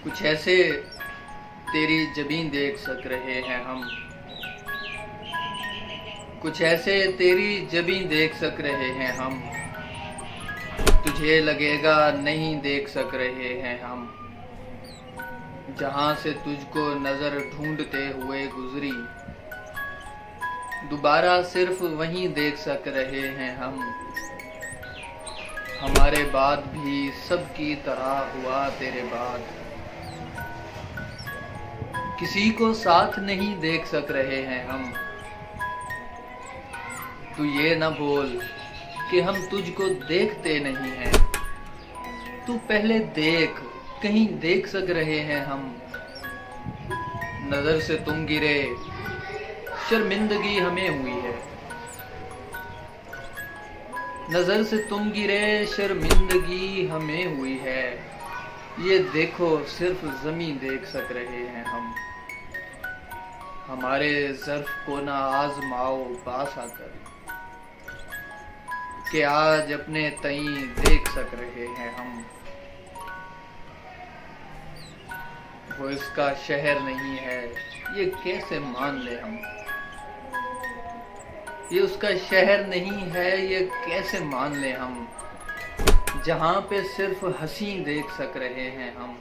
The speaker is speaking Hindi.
कुछ ऐसे तेरी जबीं देख सक रहे हैं हम। कुछ ऐसे तेरी जबीं देख सक रहे हैं हम। तुझे लगेगा नहीं देख सक रहे हैं हम। जहां से तुझको नजर ढूंढते हुए गुजरी, दोबारा सिर्फ वहीं देख सक रहे हैं हम। हमारे बाद भी सबकी तरह हुआ तेरे बाद, किसी को साथ नहीं देख सक रहे हैं हम। तू ये न बोल कि हम तुझको देखते नहीं हैं। तू पहले देख, कहीं देख सक रहे हैं हम। नजर से तुम गिरे, शर्मिंदगी हमें हुई है। नजर से तुम गिरे, शर्मिंदगी हमें हुई है। ये देखो सिर्फ ज़मीं देख सक रहे हैं हम। हमारे ज़र्फ को ना आज़माओ पास आकर, कि आज अपने तई देख सक रहे हैं हम। वो इसका शहर नहीं है, ये कैसे मान ले हम। ये उसका शहर नहीं है, ये कैसे मान ले हम। जहां पे सिर्फ हंसी देख सक रहे हैं हम।